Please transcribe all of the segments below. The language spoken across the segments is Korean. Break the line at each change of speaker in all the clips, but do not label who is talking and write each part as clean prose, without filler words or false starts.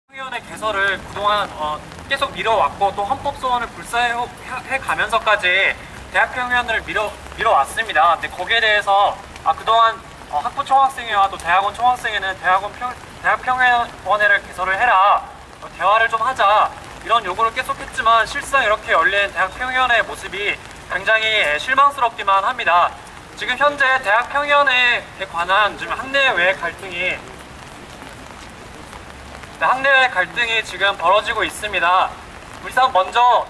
평의원의 개설을 그동안 계속 미뤄왔고 또 헌법 소원을 불사해 가면서까지 대학평의원을 미뤄왔습니다. 근데 거기에 대해서 그동안 학부 총학생회와 또 대학원 총학생회는 대학평의원회를 개설을 해라, 대화를 좀 하자, 이런 요구를 계속했지만 실상 이렇게 열린 대학평의원회의 모습이 굉장히 실망스럽기만 합니다. 지금 현재 대학평의원회에 관한 지금 학내외 갈등이 지금 벌어지고 있습니다. 우선 먼저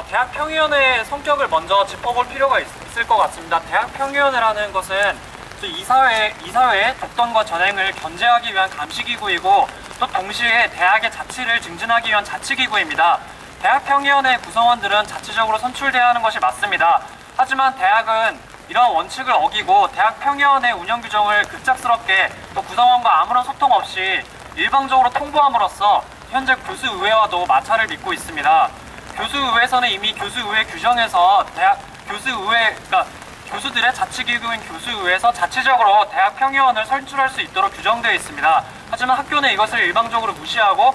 대학평의원회의 성격을 먼저 짚어볼 필요가 있을 것 같습니다. 대학평의원회라는 것은 이사회의 독점과 전횡을 견제하기 위한 감시기구이고 또 동시에 대학의 자치를 증진하기 위한 자치기구입니다. 대학평의원회 구성원들은 자치적으로 선출돼야 하는 것이 맞습니다. 하지만 대학은 이러한 원칙을 어기고 대학평의원회 운영 규정을 급작스럽게 또 구성원과 아무런 소통 없이 일방적으로 통보함으로써 현재 교수의회와도 마찰을 빚고 있습니다. 교수의회에서는 이미 교수의회 규정에서 교수들의 자치기구인 교수의회에서 자체적으로 대학평의원을 선출할 수 있도록 규정되어 있습니다. 하지만 학교는 이것을 일방적으로 무시하고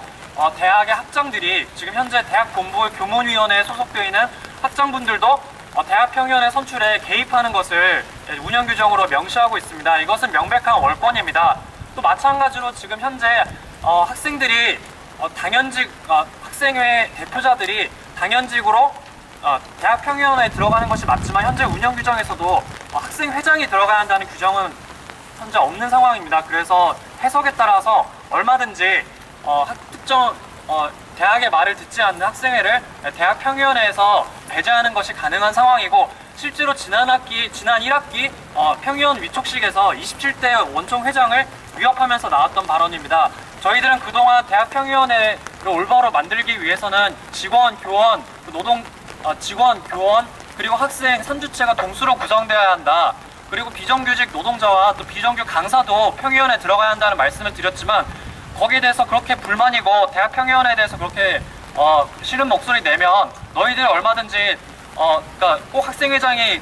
대학의 학장들이 지금 현재 대학본부 교문위원회에 소속되어 있는 학장분들도 대학평의원회 선출에 개입하는 것을 운영규정으로 명시하고 있습니다. 이것은 명백한 월권입니다. 또 마찬가지로 지금 현재 학생들이 학생회 대표자들이 당연직으로 대학평의원회에 들어가는 것이 맞지만 현재 운영규정에서도 학생회장이 들어가야 한다는 규정은 현재 없는 상황입니다. 그래서 해석에 따라서 얼마든지 특정 대학의 말을 듣지 않는 학생회를 대학평의원회에서 배제하는 것이 가능한 상황이고, 실제로 지난 1학기 평의원 위촉식에서 27대 원총 회장을 위협하면서 나왔던 발언입니다. 저희들은 그동안 대학평의원회를 올바로 만들기 위해서는 직원, 교원, 그리고 학생 3주체가 동수로 구성되어야 한다. 그리고 비정규직 노동자와 또 비정규 강사도 평의원에 들어가야 한다는 말씀을 드렸지만, 거기에 대해서 그렇게 불만이고 대학평의원에 대해서 그렇게 싫은 목소리 내면 너희들 얼마든지 그러니까 꼭 학생회장이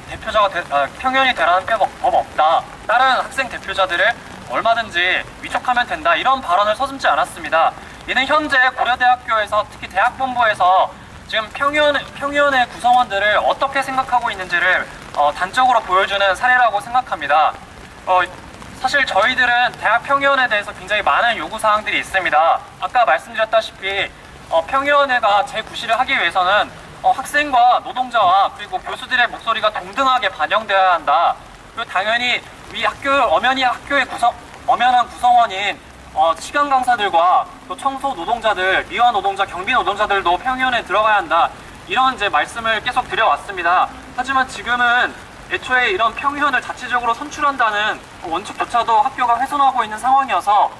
평의원이 되라는 법 없다, 다른 학생 대표자들을 얼마든지 위촉하면 된다, 이런 발언을 서슴지 않았습니다. 이는 현재 고려대학교에서 특히 대학본부에서 지금 평의원회 구성원들을 어떻게 생각하고 있는지를 단적으로 보여주는 사례라고 생각합니다. 사실 저희들은 대학평의원에 대해서 굉장히 많은 요구사항들이 있습니다. 아까 말씀드렸다시피 평의원회가 제9시를 하기 위해서는 학생과 노동자와 그리고 교수들의 목소리가 동등하게 반영되어야 한다. 그리고 당연히 엄연한 구성원인 시간 강사들과 또 청소 노동자들, 미화 노동자, 경비 노동자들도 평의원에 들어가야 한다, 이런 말씀을 계속 드려왔습니다. 하지만 지금은 애초에 이런 평의원을 자체적으로 선출한다는 원칙조차도 학교가 훼손하고 있는 상황이어서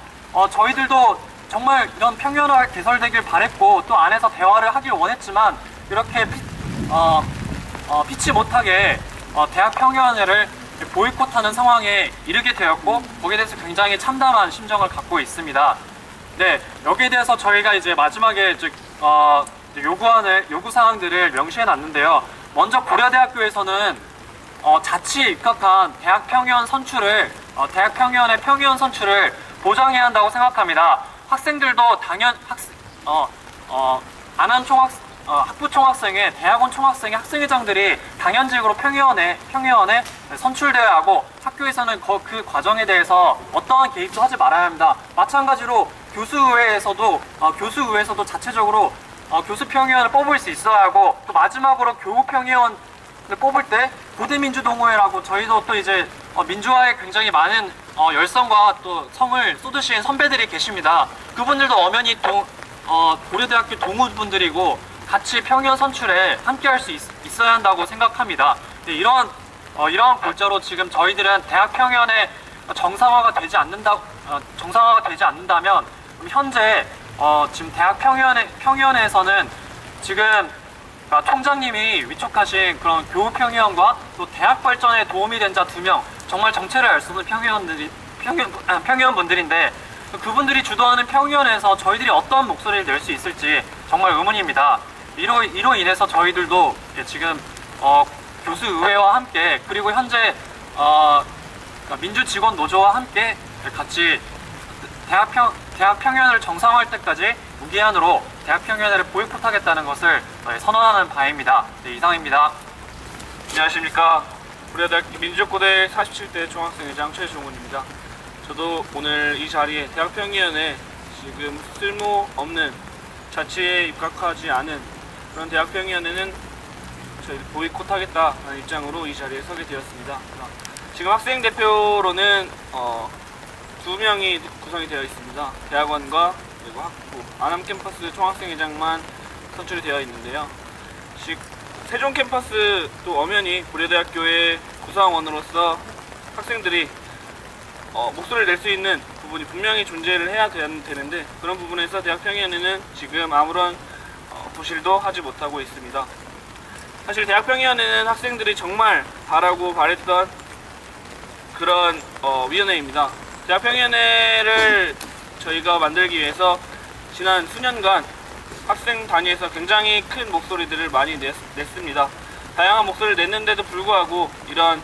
저희들도 정말 이런 평의원회가 개설되길 바랬고 또 안에서 대화를 하길 원했지만 이렇게 피치 못하게 대학평의원회를 보이콧하는 상황에 이르게 되었고, 거기에 대해서 굉장히 참담한 심정을 갖고 있습니다. 네, 여기에 대해서 저희가 이제 마지막에 요구사항들을 명시해 놨는데요. 먼저 고려대학교에서는 자치에 입각한 대학평의원 선출을 보장해야 한다고 생각합니다. 학생들도 학부 총학생회, 대학원 총학생회, 학생회장들이 당연직으로 평의원에 선출되어야 하고, 학교에서는 그 과정에 대해서 어떠한 개입도 하지 말아야 합니다. 마찬가지로 교수의회에서도 자체적으로 교수평의원을 뽑을 수 있어야 하고, 또 마지막으로 교우평의원을 뽑을 때 고대민주동호회라고 저희도 또 이제 민주화에 굉장히 많은 열성과 또 성을 쏟으신 선배들이 계십니다. 그분들도 엄연히 고려대학교 동우분들이고 같이 평의원 선출에 함께할 수 있어야 한다고 생각합니다. 네, 이러한 골자로 지금 저희들은 대학평의원의 정상화가 되지 않는다면 현재 지금 대학평의원에서는 지금 총장님이 위촉하신 그런 교우평의원과 또 대학 발전에 도움이 된 자 2명, 정말 정체를 알 수 없는 평의원분들인데 그분들이 주도하는 평의원에서 저희들이 어떤 목소리를 낼 수 있을지 정말 의문입니다. 이로 인해서 저희들도 지금 교수의회와 함께, 그리고 현재 민주직원노조와 함께 같이 대학 평의원을 정상화할 때까지 무기한으로 대학 평의원회를 보이콧하겠다는 것을 선언하는 바입니다. 네, 이상입니다.
안녕하십니까. 고려대학교 민주족고대 47대 중학생회장 최종훈입니다. 저도 오늘 이 자리에 대학평의원회 지금 쓸모없는 자치에 입각하지 않은 그런 대학평의원회는 저희 보이콧하겠다는 입장으로 이 자리에 서게 되었습니다. 지금 학생 대표로는 2명이 구성이 되어 있습니다. 대학원과 그리고 학부, 안암 캠퍼스 총학생회장만 선출이 되어 있는데요. 세종 캠퍼스 또 엄연히 고려대학교의 구성원으로서 학생들이 목소리를 낼 수 있는 부분이 분명히 존재를 해야 되는데 그런 부분에서 대학평의원회는 지금 아무런 부실도 하지 못하고 있습니다. 사실 대학평의원회는 학생들이 정말 바라고 바랬던 그런 위원회입니다. 대학평의원회를 저희가 만들기 위해서 지난 수년간 학생 단위에서 굉장히 큰 목소리들을 많이 냈습니다. 다양한 목소리를 냈는데도 불구하고 이런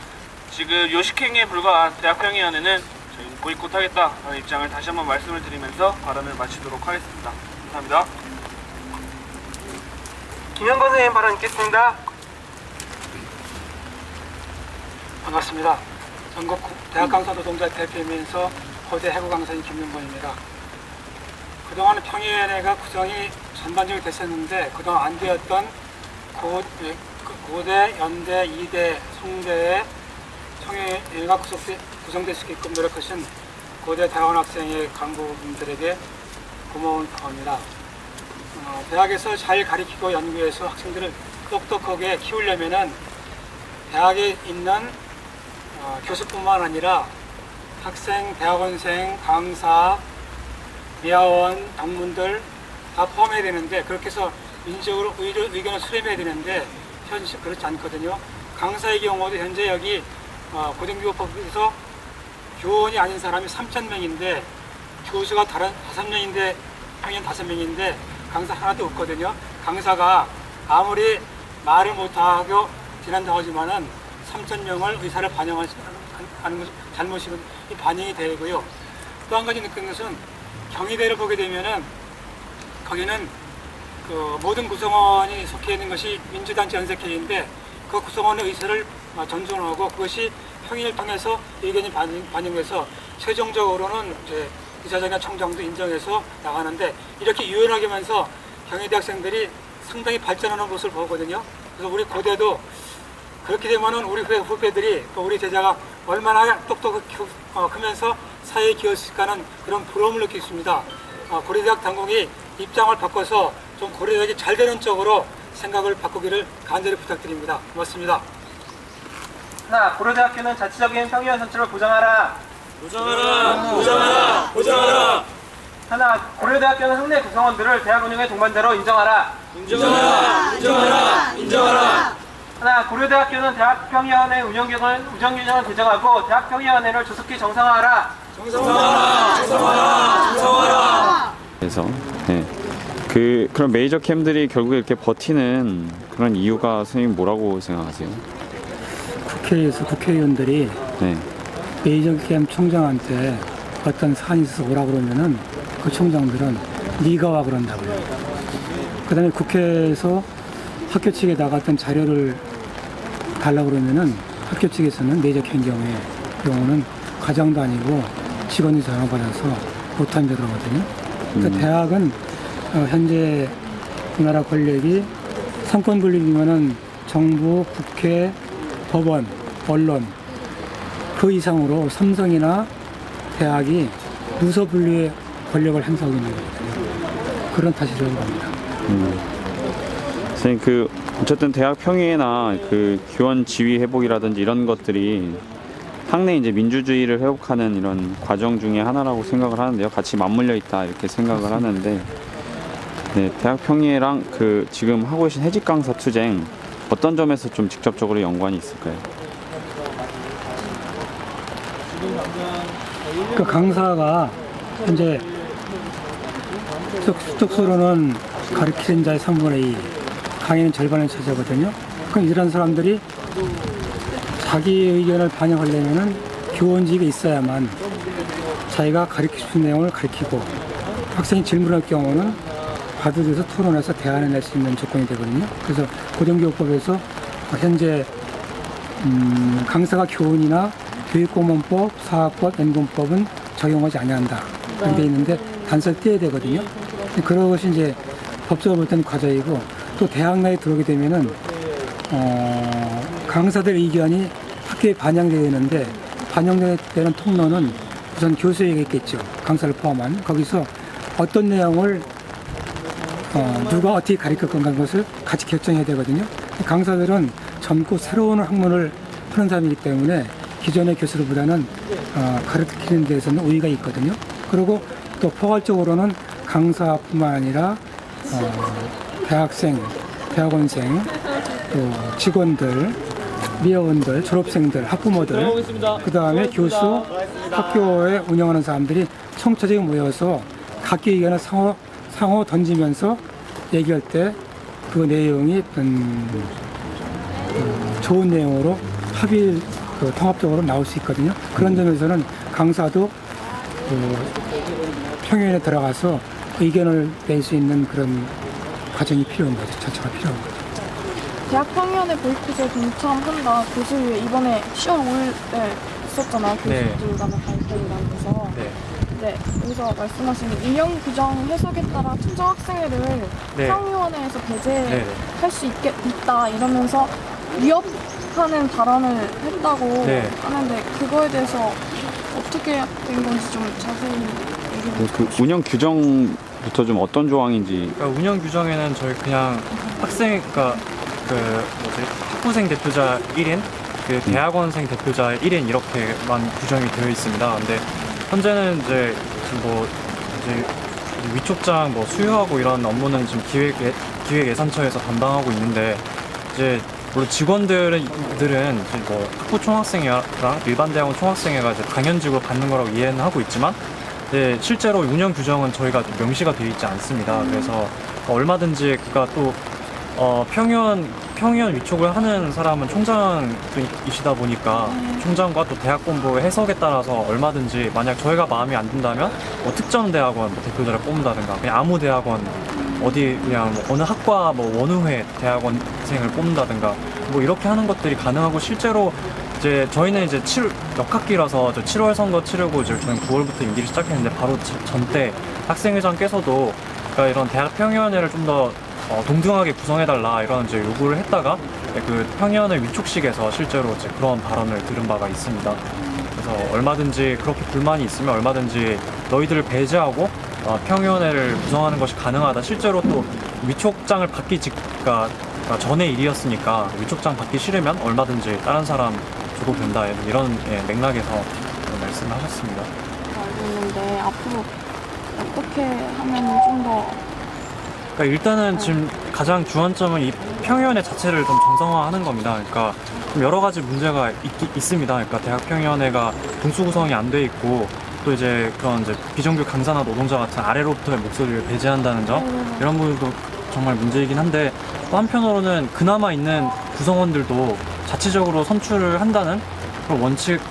지금 요식행위에 불과한 대학평의원회는 저희는 보이콧하겠다는 입장을 다시 한번 말씀을 드리면서 발언을 마치도록 하겠습니다. 감사합니다.
김영건 선생님 발언 있겠습니다.
반갑습니다. 전국 대학 강사 노동자 대표이면서 고대 해고 강사인 김영건입니다. 그동안 평의위원회가 구성이 전반적으로 됐었는데 그동안 안 되었던 고대, 연대, 이대, 송대의 평의위원회가 구성될 수 있게끔 노력하신 고대 대학원 학생의 간부분들에게 고마운 바입니다. 대학에서 잘 가르치고 연구해서 학생들을 똑똑하게 키우려면은 대학에 있는 교수뿐만 아니라 학생, 대학원생, 강사, 미화원, 당문들 다 포함해야 되는데 그렇게 해서 민주적으로 의견을 수렴해야 되는데 현실 그렇지 않거든요. 강사의 경우도 현재 여기 고등교육법에서 교원이 아닌 사람이 3,000명인데 교수가 다른 5명인데 평균 5명인데 강사 하나도 없거든요. 강사가 아무리 말을 못하고 지난다고 하지만은 3,000명을 의사를 반영하는 잘못이 반영이 되고요. 또 한 가지 느낀 것은 경희대를 보게 되면은 거기는 그 모든 구성원이 속해 있는 것이 민주단체 연색회의인데 그 구성원의 의사를 존중하고 그것이 평의를 통해서 의견이 반영돼서 최종적으로는 이제 이사장이나 총장도 인정해서 나가는데 이렇게 유연하게 하면서 경희대 학생들이 상당히 발전하는 모습을 보거든요. 그래서 우리 고대도 그렇게 되면은 우리 후배들이 또 우리 제자가 얼마나 똑똑하면서 사회에 기여했을까는 그런 부러움을 느끼습니다. 고려대학 당국이 입장을 바꿔서 좀 고려대학이 잘 되는 쪽으로 생각을 바꾸기를 간절히 부탁드립니다. 고맙습니다.
하나, 고려대학교는 자치적인 평의원 선출을 보장하라.
보장하라.
하나, 고려대학교는 학내 구성원들을 대학 운영의 동반자로 인정하라.
인정하라.
하나, 고려대학교는 대학평의원회 운영규정을 개정하고 대학평의원회를 조속히 정상화하라.
정상화하라.
그래서 그런 메이저 캠들이 결국에 이렇게 버티는 그런 이유가 선생님 뭐라고 생각하세요?
국회에서 국회의원들이 메이저 캠 총장한테 어떤 사안이 있어서 오라 그러면은 그 총장들은 네가 와 그런다고요. 그 다음에 국회에서 학교 측에 나갔던 자료를 달라고 그러면은 학교 측에서는 메이저 캠 경우는 과장도 아니고 직원이 전화받아서 못한다 그러거든요. 그러니까 대학은 현재 우리나라 권력이 삼권 분립이면은 정부, 국회, 법원, 언론 그 이상으로 삼성이나 대학이 부서 분리의 권력을 행사하고 있는 거거든요. 그런 탓이라고 합니다.
선생님 어쨌든 대학 평의회나 교원 지위 회복이라든지 이런 것들이 학내 이제 민주주의를 회복하는 이런 과정 중에 하나라고 생각을 하는데요. 같이 맞물려 있다 이렇게 생각을 하는데 대학 평의회랑 지금 하고 계신 해직 강사 투쟁 어떤 점에서 좀 직접적으로 연관이 있을까요?
그 강사가 현재 수적수로는 가르치는 자의 3분의 2, 강의는 절반을 차지하거든요. 그럼 이런 사람들이 자기 의견을 반영하려면은 교원직이 있어야만 자기가 가르치고 싶은 내용을 가르치고 학생이 질문할 경우는 받아들여서 토론해서 대안을 낼 수 있는 조건이 되거든요. 그래서 고등교육법에서 현재 강사가 교훈이나 교육고문법, 사학법, 연금법은 적용하지 아니한다. 이렇게 돼 있는데 단서를 떼야 되거든요. 그런 것이 이제 법적으로 볼 때는 과제이고 또 대학 내에 들어오게 되면은 강사들 의견이 학교에 반영되어야 되는데 반영되는 통로는 우선 교수에게 있겠죠. 강사를 포함한 거기서 어떤 내용을 누가 어떻게 가르칠 건가 것을 같이 결정해야 되거든요. 강사들은 젊고 새로운 학문을 하는 사람이기 때문에 기존의 교수들보다는 가르치는 데서는 우위가 있거든요. 그리고 또 포괄적으로는 강사뿐만 아니라 대학생, 대학원생, 또 직원들, 미화원들, 졸업생들, 학부모들, 그 다음에 교수, 학교에 운영하는 사람들이 총체적으로 모여서 각기 의견을 상호 던지면서 얘기할 때 그 내용이 좋은 내용으로 합의 통합적으로 나올 수 있거든요. 그런 점에서는 강사도 평형에 들어가서 의견을 낼 수 있는 그런 과정이 필요한 거죠. 자체가 필요한 거죠.
대학 평의원의 보이콧에 동참한다. 교수회 이번에 10월 5일에 있었잖아요. 교수들 간의 발표라면서. 네. 여기서 말씀하신 운영 규정 해석에 따라 특정 학생회를 평의원회에서 배제할 수 있다 이러면서 위협하는 발언을 했다고 하는데 그거에 대해서 어떻게 된 건지 좀 자세히 얘기해 주세요.
그 운영 규정부터 좀 어떤 조항인지.
그러니까 운영 규정에는 저희 그냥 학생, 그러니까 학부생 대표자 1인, 대학원생 대표자 1인 이렇게만 규정이 되어 있습니다. 근데 현재는 이제 위촉장 수유하고 이런 업무는 지금 기획예산처에서 담당하고 있는데 이제 물론 직원들은 학부 총학생회랑 일반 대학원 총학생회가 이제 당연직으로 받는 거라고 이해는 하고 있지만 실제로 운영 규정은 저희가 명시가 되어 있지 않습니다. 그래서 얼마든지 그가 또 평의원 위촉을 하는 사람은 총장이시다 보니까 총장과 또 대학본부의 해석에 따라서 얼마든지 만약 저희가 마음에 안 든다면 특정 대학원 대표자를 뽑는다든가 그냥 아무 대학원 그냥 어느 학과 원우회 대학원생을 뽑는다든가 이렇게 하는 것들이 가능하고 실제로 이제 저희는 이제 역학기라서 7월 선거 치르고 이제 저희는 9월부터 임기를 시작했는데 바로 전때 학생회장께서도 그러니까 이런 대학 평의원회를 좀 더 동등하게 구성해달라 이런 이제 요구를 했다가 그 평의원회 위촉식에서 실제로 이제 그런 발언을 들은 바가 있습니다. 그래서 얼마든지 그렇게 불만이 있으면 얼마든지 너희들을 배제하고 평의원회를 구성하는 것이 가능하다. 실제로 또 위촉장을 받기 그러니까 전의 일이었으니까 위촉장 받기 싫으면 얼마든지 다른 사람 줘도 된다 이런 맥락에서 말씀을 하셨습니다.
알고 있는데 앞으로 어떻게 하면 좀 더
그러니까 일단은 지금 가장 주안점은 이 평의원회 자체를 좀 정상화하는 겁니다. 그러니까 좀 여러 가지 문제가 있습니다. 그러니까 대학 평의원회가 동수 구성이 안 돼 있고 또 이제 그런 이제 비정규 강사나 노동자 같은 아래로부터의 목소리를 배제한다는 점 이런 부분도 정말 문제이긴 한데 또 한편으로는 그나마 있는 구성원들도 자체적으로 선출을 한다는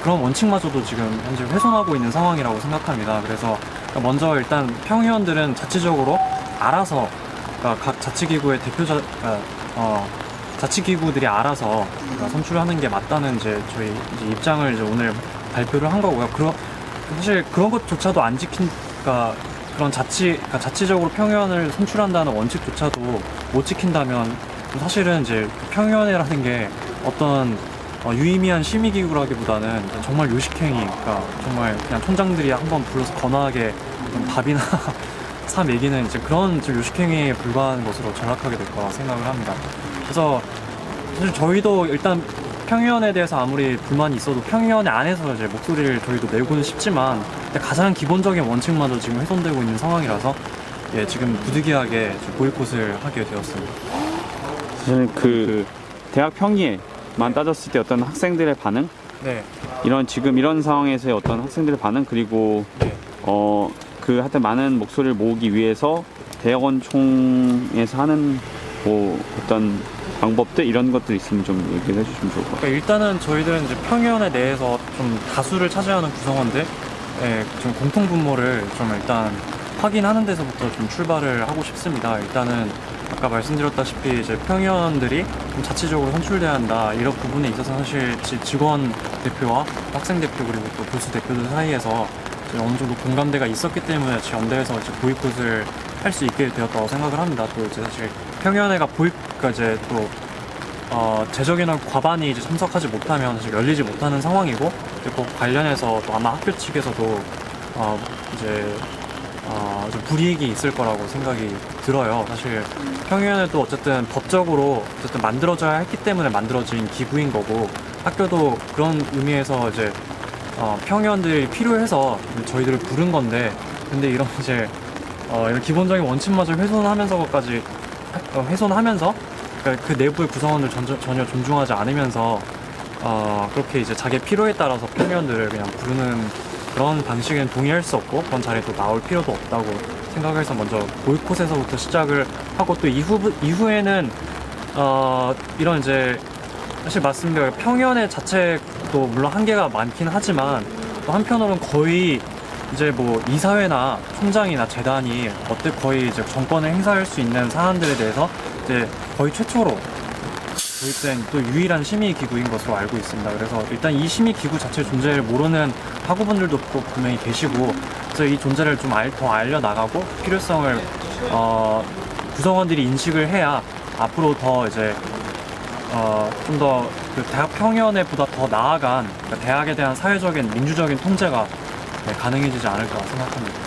그런 원칙마저도 지금 현재 훼손하고 있는 상황이라고 생각합니다. 그래서 먼저 일단 평의원들은 자체적으로 알아서 각 자치기구의 자치기구들이 알아서 선출하는 게 맞다는 이제 저희 입장을 이제 오늘 발표를 한 거고요. 사실 그런 것조차도 안 그런 자치적으로 평의원을 선출한다는 원칙조차도 못 지킨다면 사실은 이제 평의원회라는 게 어떤 유의미한 심의기구라기보다는 정말 요식행위, 그러니까 정말 그냥 총장들이 한번 불러서 거나하게 밥이나 사 먹이는 이제 그런 요식행위에 불과한 것으로 전락하게 될 거라 생각을 합니다. 그래서 사실 저희도 일단 평의원에 대해서 아무리 불만이 있어도 평의원회 안에서 이제 목소리를 저희도 내고는 싶지만 가장 기본적인 원칙마저 지금 훼손되고 있는 상황이라서 지금 부득이하게 보이콧을 하게 되었습니다.
사실 그 대학 평의회만 따졌을 때 어떤 학생들의 반응? 지금 이런 상황에서의 어떤 학생들의 반응 그리고 하여튼 많은 목소리를 모으기 위해서 대학원 총에서 하는 어떤 방법들 이런 것들 있으면 좀 얘기를 해주시면 좋을 것 같아요.
그러니까 일단은 저희들은 이제 평의원에 대해서 좀 다수를 차지하는 구성원들의 좀 공통 분모를 좀 일단 확인하는 데서부터 좀 출발을 하고 싶습니다. 일단은 아까 말씀드렸다시피 이제 평의원들이 좀 자체적으로 선출돼야 한다 이런 부분에 있어서 사실 직원 대표와 학생 대표 그리고 또 교수 대표들 사이에서 이제 어느 정도 공감대가 있었기 때문에 연대에서 이제 보이콧을 할 수 있게 되었다고 생각을 합니다. 또 이제 사실 평의원회가 그러니까 이제 또 재적 인원 과반이 이제 참석하지 못하면 사실 열리지 못하는 상황이고 그 관련해서 또 아마 학교 측에서도 이제 좀 불이익이 있을 거라고 생각이 들어요. 사실 평의원회도 어쨌든 법적으로 어쨌든 만들어져야 했기 때문에 만들어진 기구인 거고 학교도 그런 의미에서 이제 평의원들이 필요해서 저희들을 부른 건데 근데 이런 이제 이런 기본적인 원칙마저 훼손하면서까지 훼손하면서 그러니까 그 내부의 구성원들 전혀 존중하지 않으면서 그렇게 이제 자기의 필요에 따라서 평의원들을 그냥 부르는 그런 방식에는 동의할 수 없고 그런 자리에 또 나올 필요도 없다고 생각해서 먼저 보이콧에서부터 시작을 하고 또 이후에는 이런 이제 사실 맞습니다. 평의원회 자체도 물론 한계가 많긴 하지만 또 한편으로는 거의 이제 뭐 이사회나 총장이나 재단이 거의 이제 정권을 행사할 수 있는 사안들에 대해서 이제 거의 최초로 도입된 또 유일한 심의 기구인 것으로 알고 있습니다. 그래서 일단 이 심의 기구 자체 존재를 모르는 학우분들도 또 분명히 계시고 그래서 이 존재를 좀 더 알려나가고 필요성을 구성원들이 인식을 해야 앞으로 더 이제 좀 더 그 대학 평의원회보다 더 나아간 그러니까 대학에 대한 사회적인 민주적인 통제가 가능해지지 않을까 생각합니다.